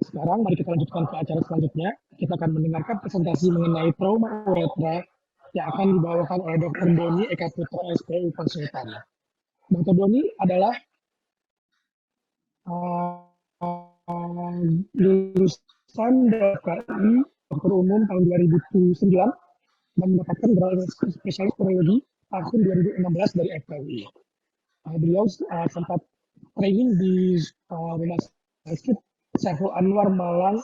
Sekarang mari kita lanjutkan ke acara selanjutnya. Kita akan mendengarkan presentasi mengenai trauma uretra yang akan dibawakan oleh Dr. Doni Eka Putra SPU Konsultan. Dr. Doni adalah lulusan DKI Dokter Umum tahun 2009 dan mendapatkan gelar spesialis urologi tahun 2016 dari FKUI. Beliau sempat training di Rumah Sakit Saiful Anwar Malang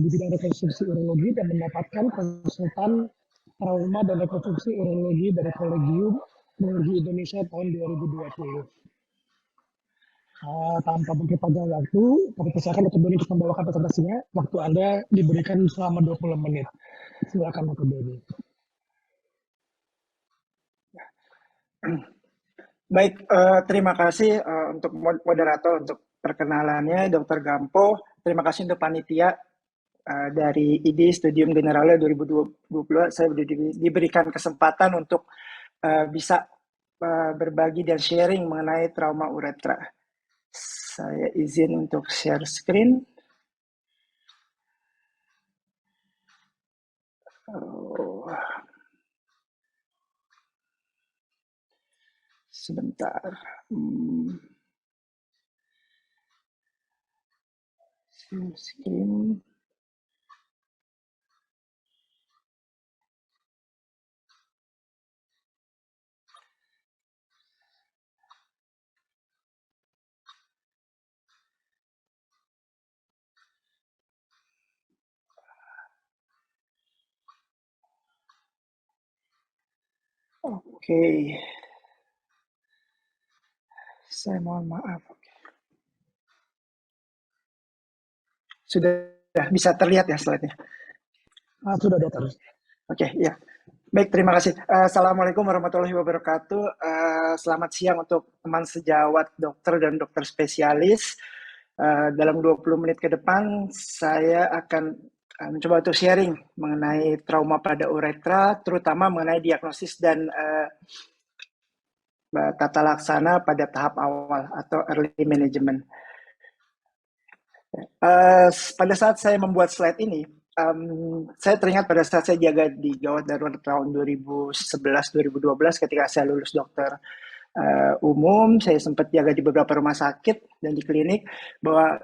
di bidang rekonstruksi urologi dan mendapatkan konsultan trauma dan rekonstruksi urologi dari Kolegium Urologi Indonesia tahun 2020. Tanpa berpanjang waktu, kami persilakan Dr. Doni untuk membawakan presentasinya. Waktu Anda diberikan selama 20 menit. Silakan Dr. Doni. Baik, terima kasih untuk moderator untuk perkenalannya, Dr. Gampo. Terima kasih untuk panitia dari ID Studium Generale 2022. Saya diberikan kesempatan untuk bisa berbagi dan sharing mengenai trauma uretra. Saya izin untuk share screen. Sebentar. Share screen. Oke. Saya mohon maaf. Sudah bisa terlihat ya slide-nya? Sudah, Dokter. Oke, ya. Baik, terima kasih. Assalamualaikum warahmatullahi wabarakatuh. Selamat siang untuk teman sejawat dokter dan dokter spesialis. Dalam 20 menit ke depan, saya akan mencoba untuk sharing mengenai trauma pada uretra, terutama mengenai diagnosis dan tata laksana pada tahap awal atau early management. Pada saat saya membuat slide ini, saya teringat pada saat saya jaga di gawat darurat tahun 2011-2012 ketika saya lulus dokter umum. Saya sempat jaga di beberapa rumah sakit dan di klinik, bahwa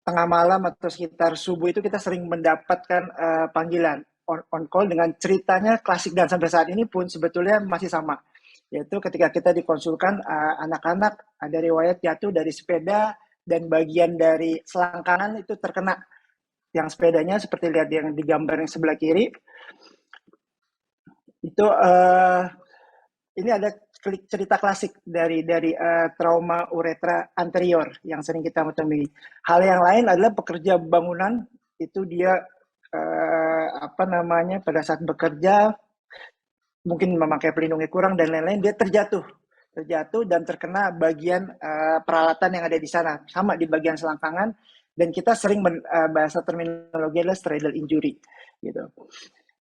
tengah malam atau sekitar subuh itu kita sering mendapatkan panggilan on call dengan ceritanya klasik dan sampai saat ini pun sebetulnya masih sama, yaitu ketika kita dikonsulkan anak-anak ada riwayat jatuh dari sepeda dan bagian dari selangkangan itu terkena, yang sepedanya seperti lihat yang di gambar yang sebelah kiri itu. Ini ada cerita klasik dari trauma uretra anterior yang sering kita temui. Hal yang lain adalah pekerja bangunan itu dia pada saat bekerja mungkin memakai pelindungnya kurang dan lain-lain, dia terjatuh dan terkena bagian peralatan yang ada di sana, sama di bagian selangkangan, dan kita sering bahasa terminologi adalah stridal injury gitu.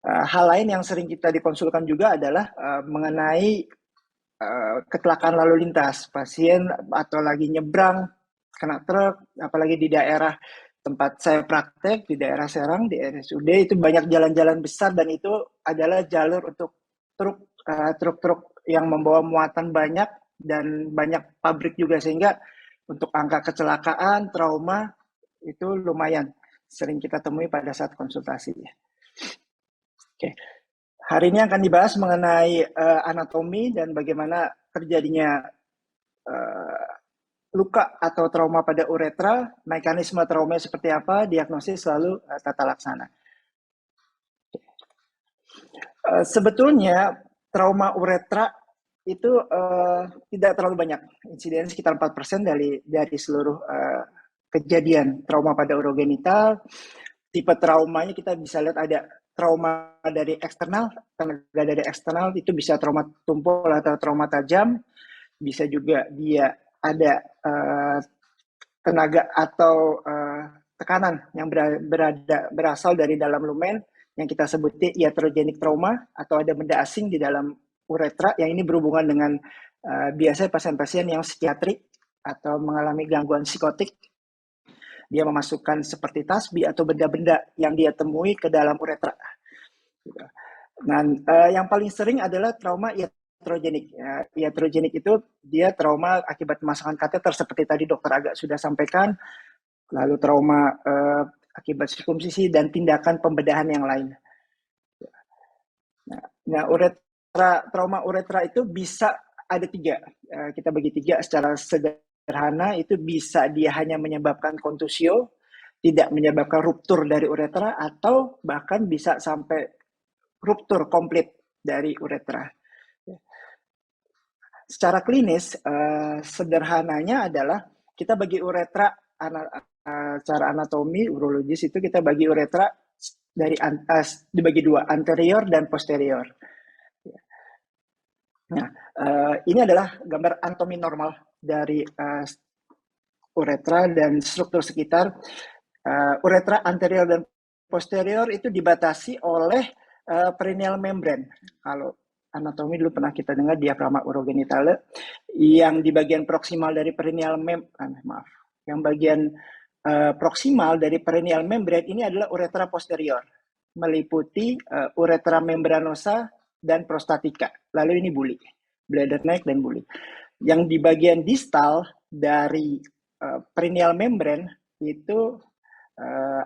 Hal lain yang sering kita dikonsulkan juga adalah mengenai kecelakaan lalu lintas, pasien atau lagi nyebrang kena truk, apalagi di daerah tempat saya praktek di daerah Serang di RSUD itu banyak jalan-jalan besar dan itu adalah jalur untuk truk-truk yang membawa muatan banyak dan banyak pabrik juga, sehingga untuk angka kecelakaan trauma itu lumayan sering kita temui pada saat konsultasi. Oke. Hari ini akan dibahas mengenai anatomi dan bagaimana terjadinya luka atau trauma pada uretra, mekanisme trauma seperti apa, diagnosis, lalu tata laksana. Sebetulnya trauma uretra itu tidak terlalu banyak, insiden sekitar 4% dari seluruh kejadian trauma pada urogenital. Tipe traumanya kita bisa lihat ada trauma dari eksternal, tenaga dari eksternal itu bisa trauma tumpul atau trauma tajam, bisa juga dia ada tenaga atau tekanan yang berasal dari dalam lumen yang kita sebut iatrogenic trauma, atau ada benda asing di dalam uretra yang ini berhubungan dengan biasanya pasien-pasien yang psikiatri atau mengalami gangguan psikotik. dia memasukkan seperti tasbih atau benda-benda yang dia temui ke dalam uretra. Nah, yang paling sering adalah trauma iatrogenik. Iatrogenik itu dia trauma akibat pemasangan kateter seperti tadi dokter agak sudah sampaikan, lalu trauma akibat sirkumsisi dan tindakan pembedahan yang lain. Nah, trauma uretra itu bisa ada 3. Kita bagi 3 secara sederhana. Itu bisa dia hanya menyebabkan kontusio, tidak menyebabkan ruptur dari uretra, atau bahkan bisa sampai ruptur komplit dari uretra. Secara klinis, sederhananya adalah kita bagi uretra, cara anatomi urologis itu kita bagi uretra dibagi 2, anterior dan posterior. Nah, ini adalah gambar anatomi normal dari uretra dan struktur sekitar. Uretra anterior dan posterior itu dibatasi oleh perineal membrane. Kalau anatomi dulu pernah kita dengar diafragma urogenitale, yang di bagian proksimal dari perineal proksimal dari perineal membrane ini adalah uretra posterior, meliputi uretra membranosa dan prostatika. Lalu ini buli, bladder neck dan buli. Yang di bagian distal dari perineal membrane itu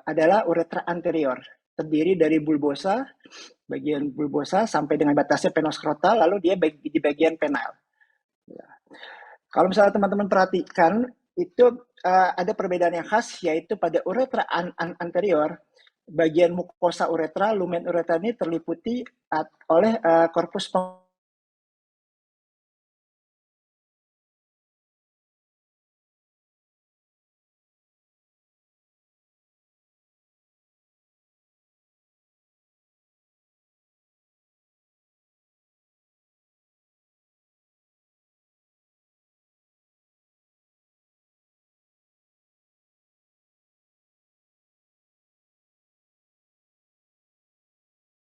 adalah uretra anterior, terdiri dari bulbosa, bagian bulbosa sampai dengan batasnya penoskrotal, lalu dia di bagian penile. Kalau misalnya teman-teman perhatikan, itu ada perbedaan yang khas, yaitu pada uretra anterior, bagian mukosa uretra, lumen uretra ini terliputi oleh korpus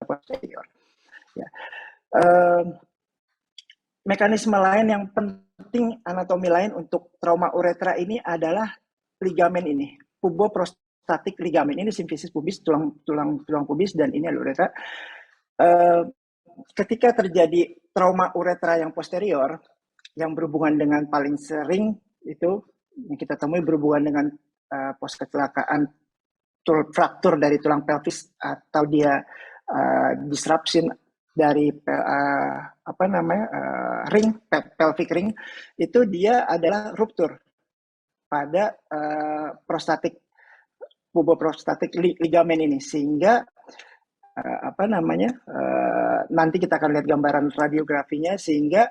posterior. Ya. Mekanisme lain yang penting, anatomi lain untuk trauma uretra ini adalah ligamen ini, puboprostatic ligamen. Ini simfisis pubis, tulang pubis, dan ini adalah uretra. Ketika terjadi trauma uretra yang posterior, yang berhubungan dengan paling sering itu yang kita temui berhubungan dengan pos kecelakaan fraktur dari tulang pelvis, atau dia disruption dari ring, pelvic ring, itu dia adalah ruptur pada puboprostatic ligamen ini, sehingga nanti kita akan lihat gambaran radiografinya, sehingga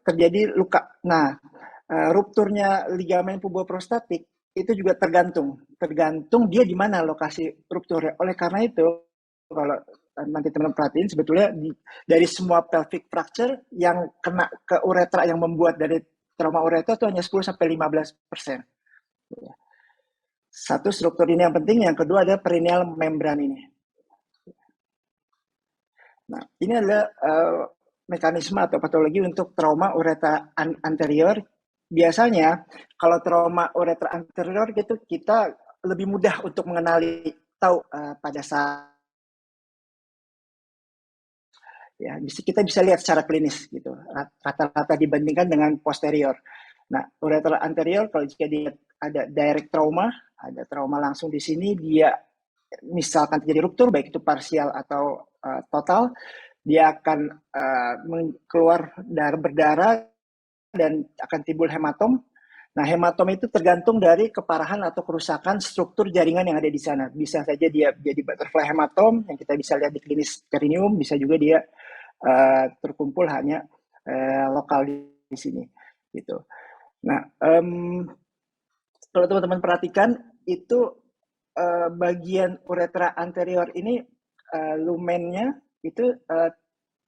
terjadi luka. Nah, rupturnya ligamen puboprostatik itu juga tergantung dia di mana lokasi rupturnya. Oleh karena itu, kalau nanti teman-teman perhatiin, sebetulnya dari semua pelvic fracture yang kena ke uretra, yang membuat dari trauma uretra itu hanya 10-15%. Satu, struktur ini yang penting. Yang kedua adalah perineal membran ini. Nah, ini adalah mekanisme atau patologi untuk trauma uretra anterior. Biasanya kalau trauma uretra anterior gitu, kita lebih mudah untuk mengenali, tahu pada saat ya, kita bisa lihat secara klinis gitu, rata-rata dibandingkan dengan posterior. Nah, uretra anterior, kalau jika dia ada direct trauma, ada trauma langsung di sini, dia misalkan terjadi ruptur, baik itu parsial atau total, dia akan keluar berdarah dan akan timbul hematom. Nah, hematom itu tergantung dari keparahan atau kerusakan struktur jaringan yang ada di sana. Bisa saja dia jadi butterfly hematom yang kita bisa lihat di klinis perineum, bisa juga dia terkumpul hanya lokal di sini, gitu. Nah, kalau teman-teman perhatikan itu bagian uretra anterior ini lumennya itu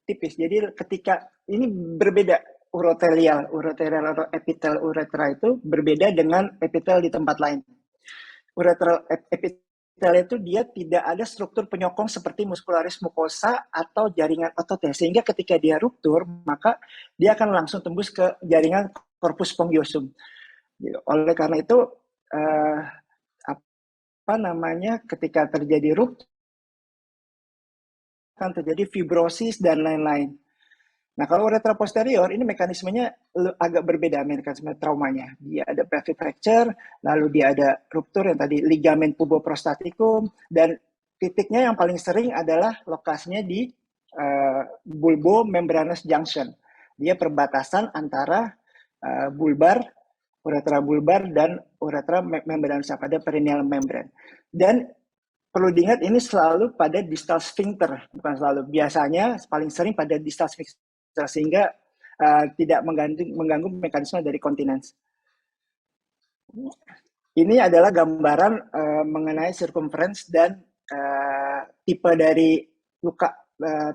tipis. Jadi ketika ini berbeda, urotelial atau epitel uretra itu berbeda dengan epitel di tempat lain. Uretra epitel itu dia tidak ada struktur penyokong seperti muscularis mucosa atau jaringan ototnya, sehingga ketika dia ruptur, maka dia akan langsung tembus ke jaringan corpus spongiosum. Oleh karena itu apa namanya, ketika terjadi ruptur akan terjadi fibrosis dan lain-lain. Nah, kalau uretra posterior ini mekanismenya agak berbeda, mekanisme traumanya. Dia ada pelvic fracture, lalu dia ada ruptur yang tadi ligamen puboprostaticum, dan titiknya yang paling sering adalah lokasinya di bulbomembranous junction. Dia perbatasan antara bulbar, uretra bulbar, dan uretra membranous pada perineal membrane. Dan perlu diingat ini selalu pada distal sphincter, bukan selalu. Biasanya paling sering pada distal sphincter sehingga tidak mengganggu mekanisme dari kontinens. Ini adalah gambaran mengenai circumference dan tipe dari luka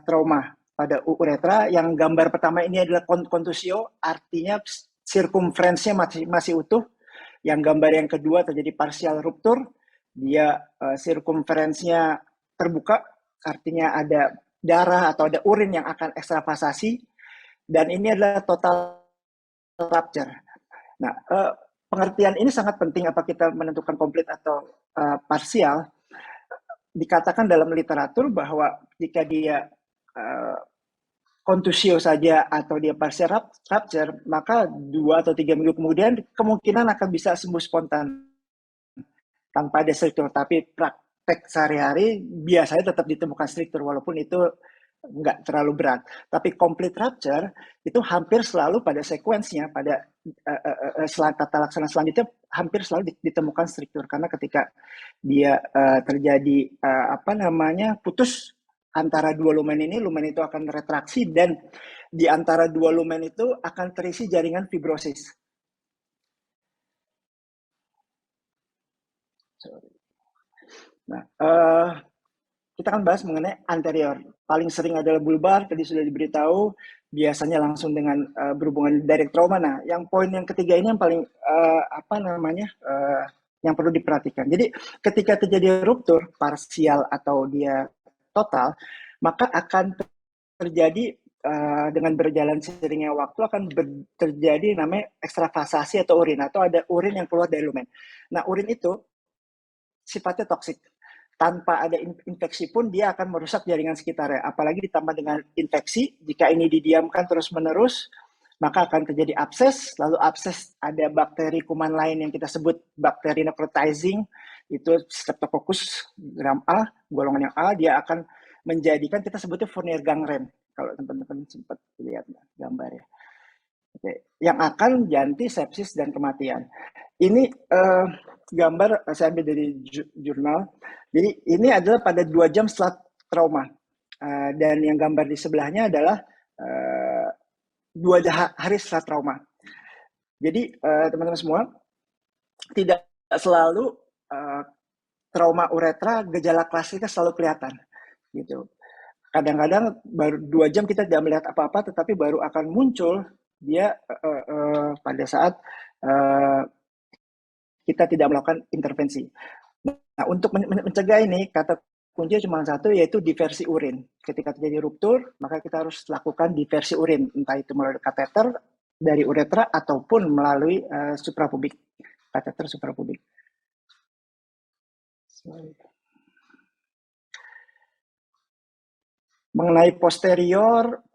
trauma pada uretra. Yang gambar pertama ini adalah contusio, artinya circumference-nya masih utuh. Yang gambar yang kedua terjadi partial ruptur, dia circumference-nya terbuka, artinya ada darah atau ada urin yang akan ekstravasasi, dan ini adalah total rupture. Nah, pengertian ini sangat penting, apa kita menentukan komplit atau parsial. Dikatakan dalam literatur bahwa jika dia kontusio saja atau dia partial rupture, maka 2 atau 3 minggu kemudian kemungkinan akan bisa sembuh spontan tanpa ada struktur. Tapi praktek sehari-hari biasanya tetap ditemukan struktur walaupun itu nggak terlalu berat. Tapi complete rupture itu hampir selalu pada sekuensnya, pada tata laksana selanjutnya hampir selalu ditemukan struktur, karena ketika dia terjadi putus antara dua lumen ini, lumen itu akan retraksi dan di antara dua lumen itu akan terisi jaringan fibrosis. Nah, kita akan bahas mengenai anterior. Paling sering adalah bulbar, tadi sudah diberitahu, biasanya langsung dengan berhubungan direct trauma. Nah, yang poin yang ketiga ini yang paling yang perlu diperhatikan. Jadi, ketika terjadi ruptur parsial atau dia total, maka akan terjadi dengan berjalan seiringnya waktu akan terjadi namanya ekstravasasi atau urin, atau ada urin yang keluar dari lumen. Nah, urin itu sifatnya toksik. Tanpa ada infeksi pun dia akan merusak jaringan sekitarnya. Apalagi ditambah dengan infeksi, jika ini didiamkan terus-menerus, maka akan terjadi abses. Lalu abses ada bakteri kuman lain yang kita sebut bakteri necrotizing, itu Streptococcus gram A, golongan yang A, dia akan menjadikan, kita sebutnya Fournier gangrene. Kalau teman-teman sempat lihat gambarnya. Oke. Yang akan janti sepsis dan kematian. Ini gambar saya ambil dari jurnal. Jadi ini adalah pada 2 jam setelah trauma. Dan yang gambar di sebelahnya adalah 2 hari setelah trauma. Jadi teman-teman semua, tidak selalu trauma uretra gejala klasiknya selalu kelihatan. Gitu. Kadang-kadang baru 2 jam kita tidak melihat apa-apa, tetapi baru akan muncul dia pada saat kita tidak melakukan intervensi. Nah, untuk mencegah ini, kata kuncinya cuma satu, yaitu diversi urin. Ketika terjadi ruptur, maka kita harus lakukan diversi urin, entah itu melalui kateter dari uretra ataupun melalui suprapubik, kateter suprapubik. Mengenai posterior,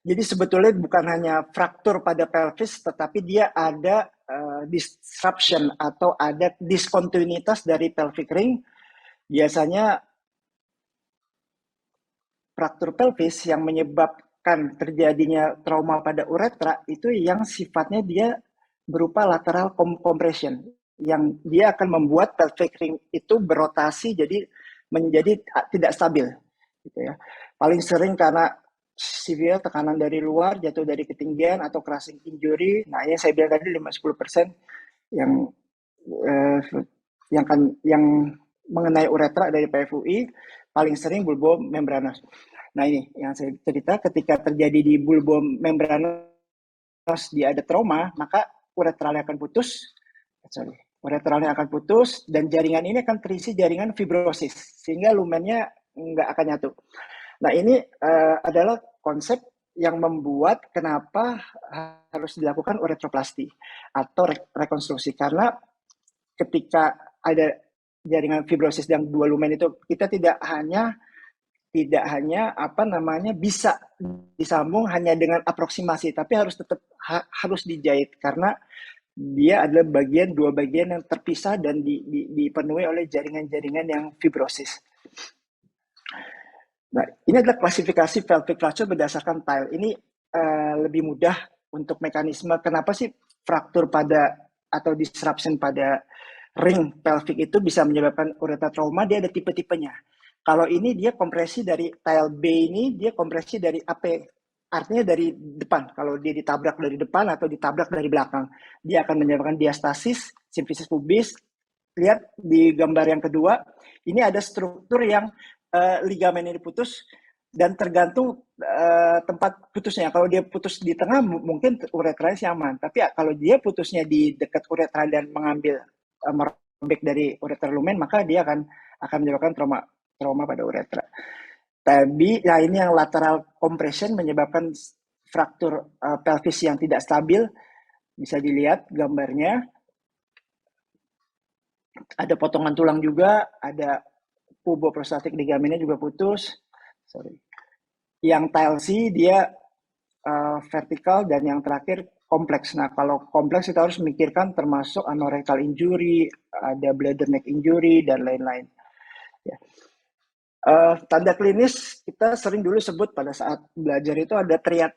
jadi sebetulnya bukan hanya fraktur pada pelvis, tetapi dia ada disruption atau ada diskontinuitas dari pelvic ring. Biasanya fraktur pelvis yang menyebabkan terjadinya trauma pada uretra itu yang sifatnya dia berupa lateral compression, yang dia akan membuat pelvic ring itu berotasi jadi menjadi tidak stabil. Gitu ya. Paling sering karena severe, tekanan dari luar, jatuh dari ketinggian, atau crushing injury. Nah, yang saya bilang tadi 5-10% yang mengenai uretra dari PFUI, paling sering bulbomembranous. Nah, ini yang saya cerita, ketika terjadi di bulbomembranous dia ada trauma, maka uretralnya akan putus. Uretralnya akan putus dan jaringan ini akan terisi jaringan fibrosis, sehingga lumennya nggak akan nyatu. Nah, ini adalah konsep yang membuat kenapa harus dilakukan uretroplasti atau rekonstruksi, karena ketika ada jaringan fibrosis yang dua lumen itu, kita tidak hanya bisa disambung hanya dengan aproksimasi, tapi harus tetap harus dijahit karena dia adalah dua bagian yang terpisah dan dipenuhi oleh jaringan-jaringan yang fibrosis. Nah, ini adalah klasifikasi pelvic fracture berdasarkan tile. Ini lebih mudah untuk mekanisme kenapa sih fraktur pada atau disruption pada ring pelvic itu bisa menyebabkan uretra trauma. Dia ada tipe-tipenya. Kalau ini dia kompresi dari tile B ini, dia kompresi dari AP, artinya dari depan. Kalau dia ditabrak dari depan atau ditabrak dari belakang, dia akan menyebabkan diastasis, simfisis pubis. Lihat di gambar yang kedua, ini ada struktur yang ligamen ini putus dan tergantung tempat putusnya. Kalau dia putus di tengah, mungkin uretranya aman. Tapi kalau dia putusnya di dekat uretra dan mengambil merobek dari uretra lumen, maka dia akan menyebabkan trauma pada uretra. Tapi, nah ini yang lateral compression menyebabkan fraktur pelvis yang tidak stabil. Bisa dilihat gambarnya. Ada potongan tulang juga, ada puboprostatic ligamennya juga putus. Yang tile C dia vertikal dan yang terakhir kompleks. Nah, kalau kompleks kita harus memikirkan termasuk anorectal injury, ada bladder neck injury dan lain-lain. Ya. Tanda klinis kita sering dulu sebut pada saat belajar itu ada triad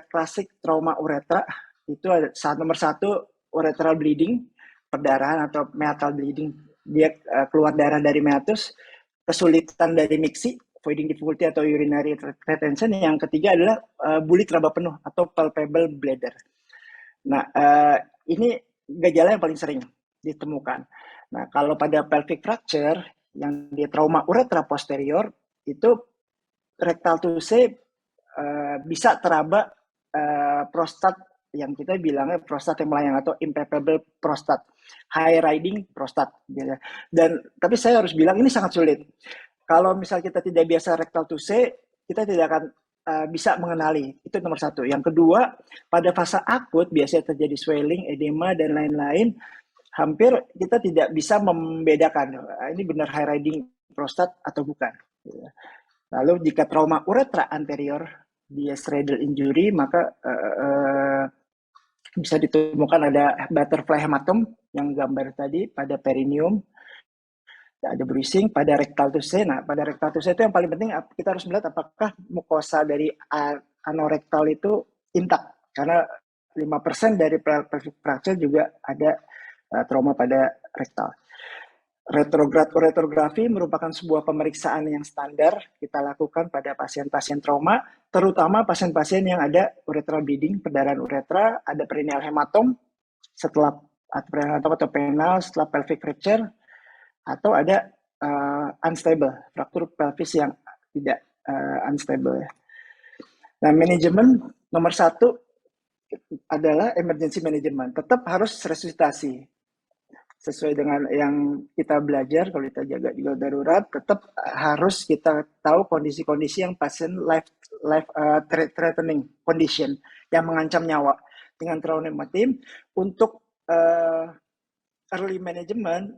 klasik trauma uretra. Itu ada nomor 1 urethral bleeding, perdarahan atau meatal bleeding. Dia keluar darah dari meatus, kesulitan dari mixi, voiding difficulty atau urinary retention. Yang ketiga adalah bulit raba penuh atau palpable bladder. Nah, ini gejala yang paling sering ditemukan. Nah, kalau pada pelvic fracture yang dia trauma uretra posterior itu rectal tusae bisa teraba prostat yang kita bilangnya prostat yang melayang atau impalpable prostat, high riding prostat. Dan tapi saya harus bilang ini sangat sulit. Kalau misal kita tidak biasa rectal tusae, kita tidak akan bisa mengenali. Itu nomor 1. Yang kedua, pada fase akut biasanya terjadi swelling, edema dan lain-lain. Hampir kita tidak bisa membedakan ini benar high riding prostat atau bukan. Lalu jika trauma uretra anterior dia stradal injury, maka bisa ditemukan ada butterfly hematom yang gambar tadi pada perineum, ada bruising pada rectal tusae. Nah, pada rectal tusae itu yang paling penting kita harus melihat apakah mukosa dari anorektal itu intak, karena 5% dari pelvic fracture juga ada trauma pada rektal. Retrograd uretrografi merupakan sebuah pemeriksaan yang standar kita lakukan pada pasien-pasien trauma, terutama pasien-pasien yang ada uretral bleeding, perdarahan uretra, ada perineal hematom setelah atau penal setelah pelvic fracture, atau ada unstable, fraktur pelvis yang tidak unstable. Nah, manajemen nomor 1 adalah emergency management. Tetap harus resusitasi. Sesuai dengan yang kita belajar, kalau kita jaga di darurat, tetap harus kita tahu kondisi-kondisi yang pasien life threatening condition yang mengancam nyawa. Dengan trauma team untuk early management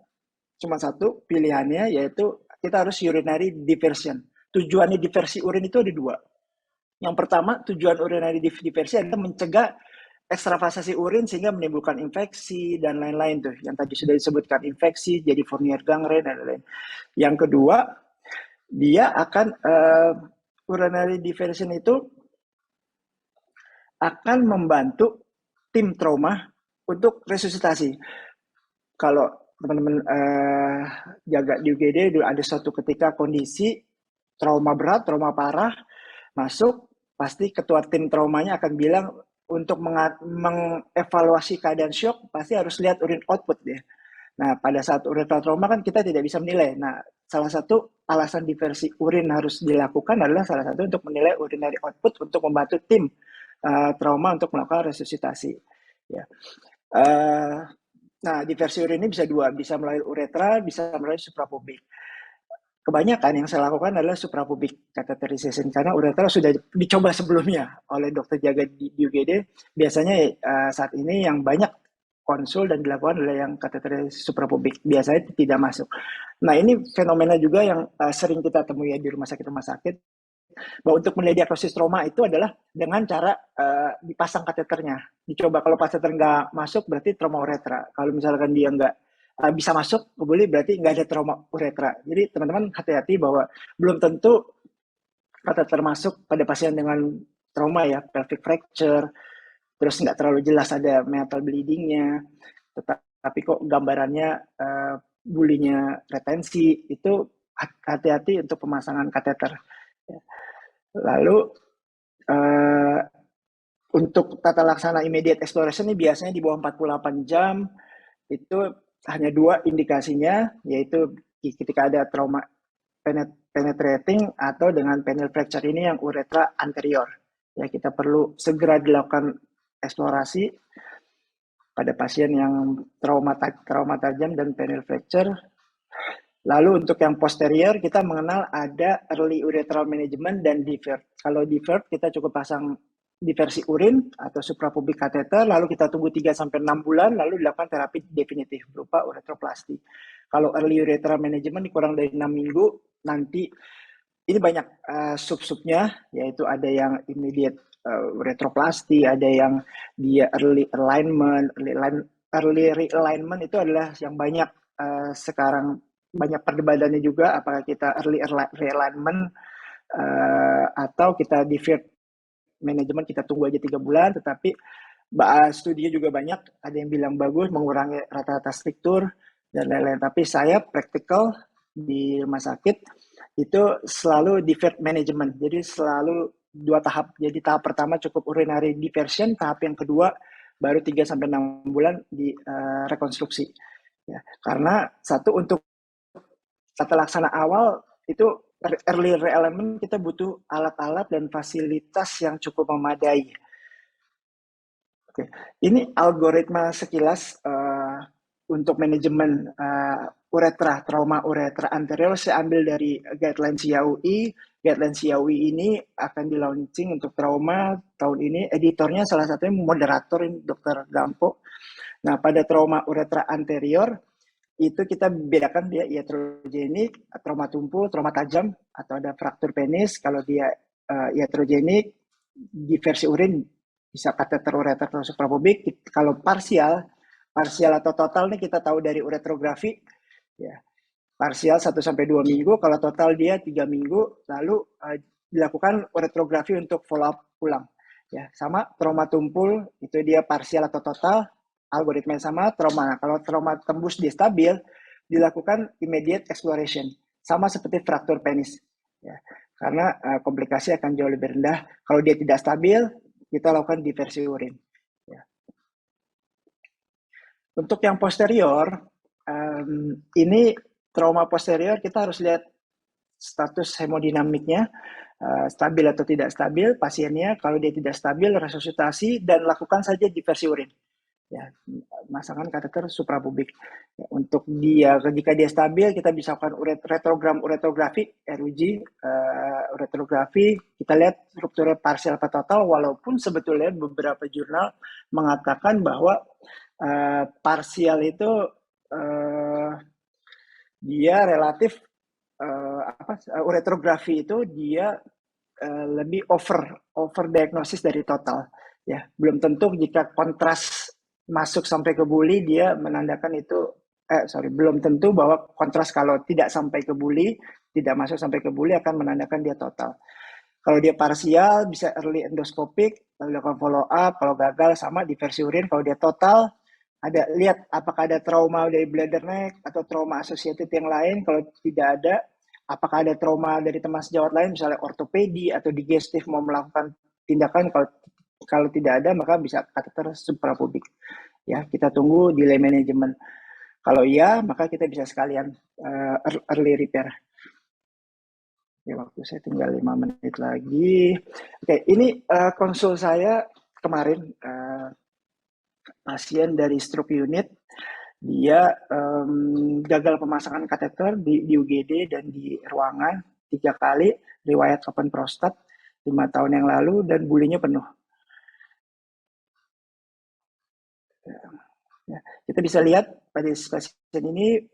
cuma 1 pilihannya, yaitu kita harus urinary diversion. Tujuannya diversi urin itu ada 2. Yang pertama, tujuan urinary diversi adalah mencegah ekstravasasi urin sehingga menimbulkan infeksi dan lain-lain tuh yang tadi sudah disebutkan, infeksi jadi Fournier Gangrene dan lain-lain. Yang kedua, dia akan urinary diversion itu akan membantu tim trauma untuk resusitasi. Kalau teman-teman jaga di UGD ada suatu ketika kondisi trauma berat, trauma parah masuk, pasti ketua tim traumanya akan bilang untuk mengevaluasi keadaan shock pasti harus lihat urin output dia. Nah, pada saat ureteral trauma kan kita tidak bisa menilai. Nah, salah satu alasan diversi urin harus dilakukan adalah salah satu untuk menilai urinary output untuk membantu tim trauma untuk melakukan resusitasi. Ya. Nah, diversi urin ini bisa 2, bisa melalui uretra, bisa melalui suprapubik. Kebanyakan yang saya lakukan adalah suprapubik catheterization karena uretra sudah dicoba sebelumnya oleh dokter jaga di UGD. Biasanya saat ini yang banyak konsul dan dilakukan oleh yang kateter suprapubik. Biasanya tidak masuk. Nah, ini fenomena juga yang sering kita temui ya di rumah sakit, bahwa untuk mendiagnosis trauma itu adalah dengan cara dipasang kateternya. Dicoba, kalau kateter nggak masuk berarti trauma uretra. Kalau misalkan dia nggak bisa masuk, boleh berarti nggak ada trauma uretra. Jadi teman-teman hati-hati bahwa belum tentu kateter masuk pada pasien dengan trauma ya, pelvic fracture, terus nggak terlalu jelas ada metal bleedingnya, tetapi kok gambarannya bulinya retensi, itu hati-hati untuk pemasangan kateter. Lalu untuk tata laksana immediate exploration ini biasanya di bawah 48 jam, itu hanya 2 indikasinya, yaitu ketika ada trauma penetrating atau dengan penile fracture ini yang uretra anterior. Ya, kita perlu segera dilakukan eksplorasi pada pasien yang trauma tajam dan penile fracture. Lalu untuk yang posterior kita mengenal ada early urethral management dan divert. Kalau divert kita cukup pasang diversi urin atau suprapubic catheter, lalu kita tunggu 3-6 bulan, lalu dilakukan terapi definitif berupa uretroplasti. Kalau early urethral management kurang dari 6 minggu, nanti ini banyak sub-subnya, yaitu ada yang immediate uretroplasti, ada yang dia early alignment. Early realignment itu adalah yang banyak sekarang banyak perdebatannya juga, apakah kita early realignment atau kita divert manajemen, kita tunggu aja 3 bulan, tetapi studi juga banyak, ada yang bilang bagus, mengurangi rata-rata struktur, dan lain-lain. Tapi saya praktikal di rumah sakit, itu selalu divert management, jadi selalu 2 tahap. Jadi tahap pertama cukup urinary diversion, tahap yang kedua baru 3-6 bulan di rekonstruksi. Ya, karena satu, untuk tata laksana awal itu early realignment kita butuh alat-alat dan fasilitas yang cukup memadai. Oke, ini algoritma sekilas untuk manajemen uretra, trauma uretra anterior. Saya ambil dari guideline CAUI. Guideline CAUI ini akan di launching untuk trauma tahun ini. Editornya salah satunya moderator ini Dr. Gampo. Nah, pada trauma uretra anterior itu kita bedakan dia iatrogenik, trauma tumpul, trauma tajam, atau ada fraktur penis. Kalau dia iatrogenik, diversi urin bisa kateter ureter atau suprapubik. Kalau parsial atau total nih kita tahu dari uretrografi, ya. Parsial 1-2 minggu, kalau total dia 3 minggu, lalu dilakukan uretrografi untuk follow up ulang. Ya, sama trauma tumpul itu dia parsial atau total, algoritma yang sama. Trauma, kalau trauma tembus dia stabil, dilakukan immediate exploration, sama seperti fraktur penis. Ya, karena komplikasi akan jauh lebih rendah. Kalau dia tidak stabil, kita lakukan diversi urin. Ya. Untuk yang posterior, ini trauma posterior kita harus lihat status hemodinamiknya, stabil atau tidak stabil pasiennya. Kalau dia tidak stabil, resusitasi dan lakukan saja diversi urin. Ya, masangkan kateter suprapubik. Ya, untuk dia, jika dia stabil, kita bisa lakukan retrogram uretrografi, RUG, uretrografi. Kita lihat strukturnya parsial atau total, walaupun sebetulnya beberapa jurnal mengatakan bahwa parsial itu dia relatif uretrografi itu dia lebih over diagnosis dari total. Ya, belum tentu jika kontras masuk sampai ke buli dia menandakan itu belum tentu bahwa kontras kalau tidak sampai ke buli, tidak masuk sampai ke buli akan menandakan dia total. Kalau dia parsial bisa early endoskopik, lalu dilakukan follow up, kalau gagal sama diversi urin. Kalau dia total, ada lihat apakah ada trauma dari bladder neck atau trauma associated yang lain. Kalau tidak ada, apakah ada trauma dari teman sejawat lain, misalnya ortopedi atau digestif mau melakukan tindakan. Kalau tidak ada, maka bisa kateter suprapubik. Ya, kita tunggu delay management. Kalau iya, maka kita bisa sekalian early repair. Ya, waktu saya tinggal 5 menit lagi. Oke, ini konsul saya kemarin, pasien dari stroke unit. Dia gagal pemasangan kateter di UGD dan di ruangan 3 kali, riwayat open prostat 5 tahun yang lalu, dan bulinya penuh. Ya, kita bisa lihat pada pasien ini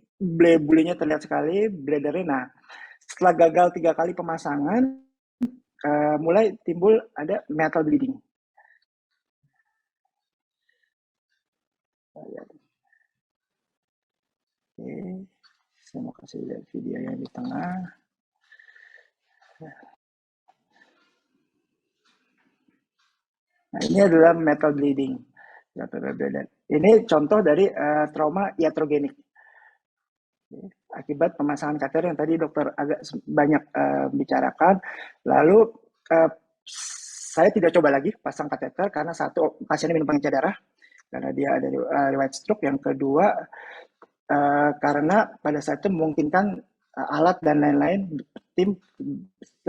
bulenya terlihat sekali, bladernya. Nah, setelah gagal 3 kali pemasangan, mulai timbul ada metal bleeding. Oke, saya mau kasih lihat video yang di tengah. Nah, ini adalah metal bleeding. Ini contoh dari trauma iatrogenik akibat pemasangan kateter yang tadi dokter agak banyak bicarakan. Lalu saya tidak coba lagi pasang kateter karena satu, pasiennya minum pengecas darah karena dia ada riwayat stroke. Yang kedua, karena pada saat itu memungkinkan alat dan lain-lain, tim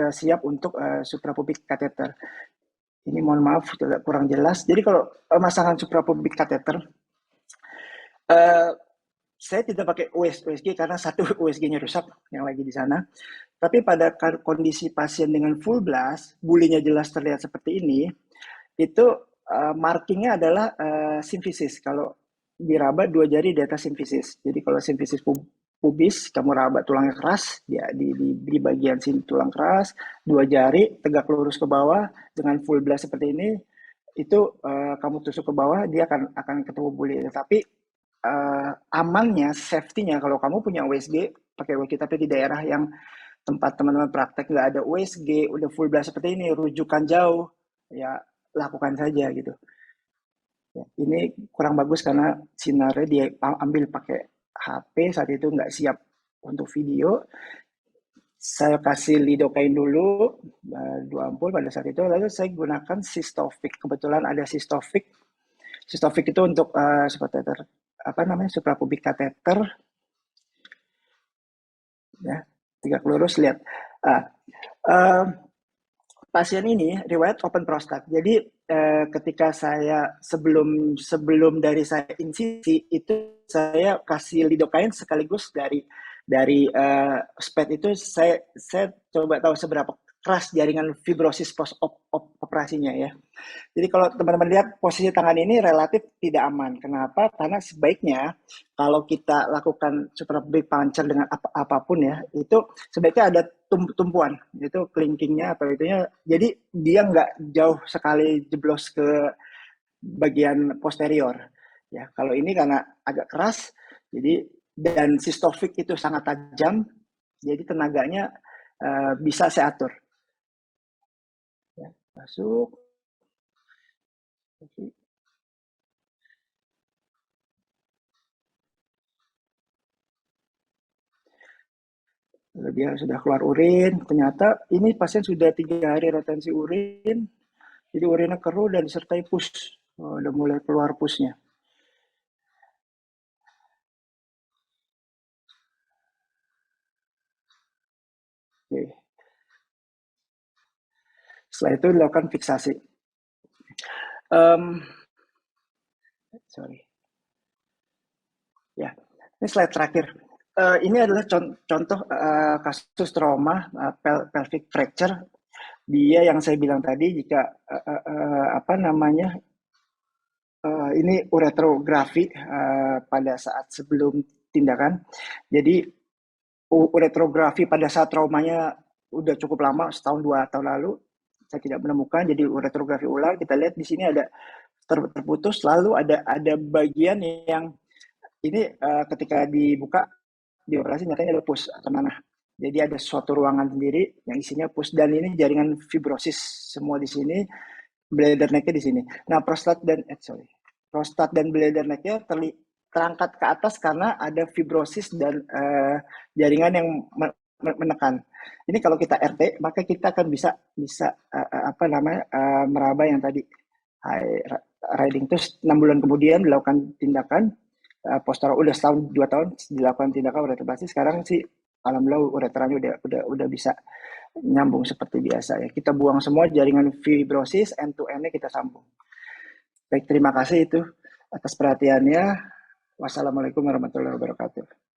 siap untuk suprapubik kateter. Ini mohon maaf kurang jelas. Jadi kalau pemasangan suprapubik kateter, saya tidak pakai USG karena satu USG-nya rusak yang lagi di sana. Tapi pada kondisi pasien dengan full blast, bulinya jelas terlihat seperti ini, itu markingnya adalah simfisis. Kalau diraba 2 jari di atas simfisis. Jadi kalau simfisis pubis, kamu raba tulangnya keras, ya, di bagian sini tulang keras, 2 jari tegak lurus ke bawah dengan full blast seperti ini, itu kamu tusuk ke bawah, dia akan ketemu buli. Tapi amannya, safety-nya kalau kamu punya USG, pakai USG tapi di daerah yang tempat teman-teman praktek nggak ada USG, udah full blast seperti ini, rujukan jauh, ya lakukan saja gitu. Ya, ini kurang bagus karena sinarnya dia ambil pakai HP saat itu nggak siap untuk video. Saya kasih lidocaine dulu 2 ampul pada saat itu, lalu saya gunakan Cystofix. Kebetulan ada Cystofix. Cystofix itu untuk suprapubik kateter. Ya, tegak lurus, lihat. Pasien ini riwayat open prostat. Jadi ketika saya sebelum dari saya insisi itu saya kasih lidocaine sekaligus dari SPED itu saya coba tahu seberapa keras jaringan fibrosis post operasinya ya. Jadi kalau teman-teman lihat posisi tangan ini relatif tidak aman. Kenapa? Karena sebaiknya kalau kita lakukan suprapubik puncture dengan apapun ya, itu sebaiknya ada tumpuan, itu kelingkingnya atau itunya. Jadi dia nggak jauh sekali jeblos ke bagian posterior. Ya, kalau ini karena agak keras, jadi dan Cystofix itu sangat tajam, jadi tenaganya bisa saya atur. Ya, masuk. Dia sudah keluar urin, ternyata ini pasien sudah 3 hari retensi urin, jadi urinnya keruh dan disertai pus. Udah mulai keluar pusnya. Oke. Setelah itu dilakukan fiksasi. Sorry. Ya, ini slide terakhir. Ini adalah contoh kasus trauma pelvic fracture. Dia yang saya bilang tadi, jika ini uretrografi pada saat sebelum tindakan. Jadi uretrografi pada saat traumanya udah cukup lama, setahun 2 tahun lalu, saya tidak menemukan. Jadi uretrografi ulang, kita lihat di sini ada terputus, lalu ada bagian yang ini ketika dibuka di operasi nyatanya ada pus atau nanah. Jadi ada suatu ruangan sendiri yang isinya pus, dan ini jaringan fibrosis semua di sini, bladder neck-nya di sini. Nah, prostat dan bladder neck-nya terangkat ke atas karena ada fibrosis dan jaringan yang menekan. Ini kalau kita RT, maka kita akan bisa meraba yang tadi high riding. Terus 6 bulan kemudian dilakukan tindakan postural, udah setahun 2 tahun dilakukan tindakan ureterbasi. Sekarang sih alhamdulillah ureteranya udah bisa nyambung seperti biasa ya. Kita buang semua jaringan fibrosis, end to end-nya kita sambung. Baik, terima kasih itu atas perhatiannya. Wassalamualaikum warahmatullahi wabarakatuh.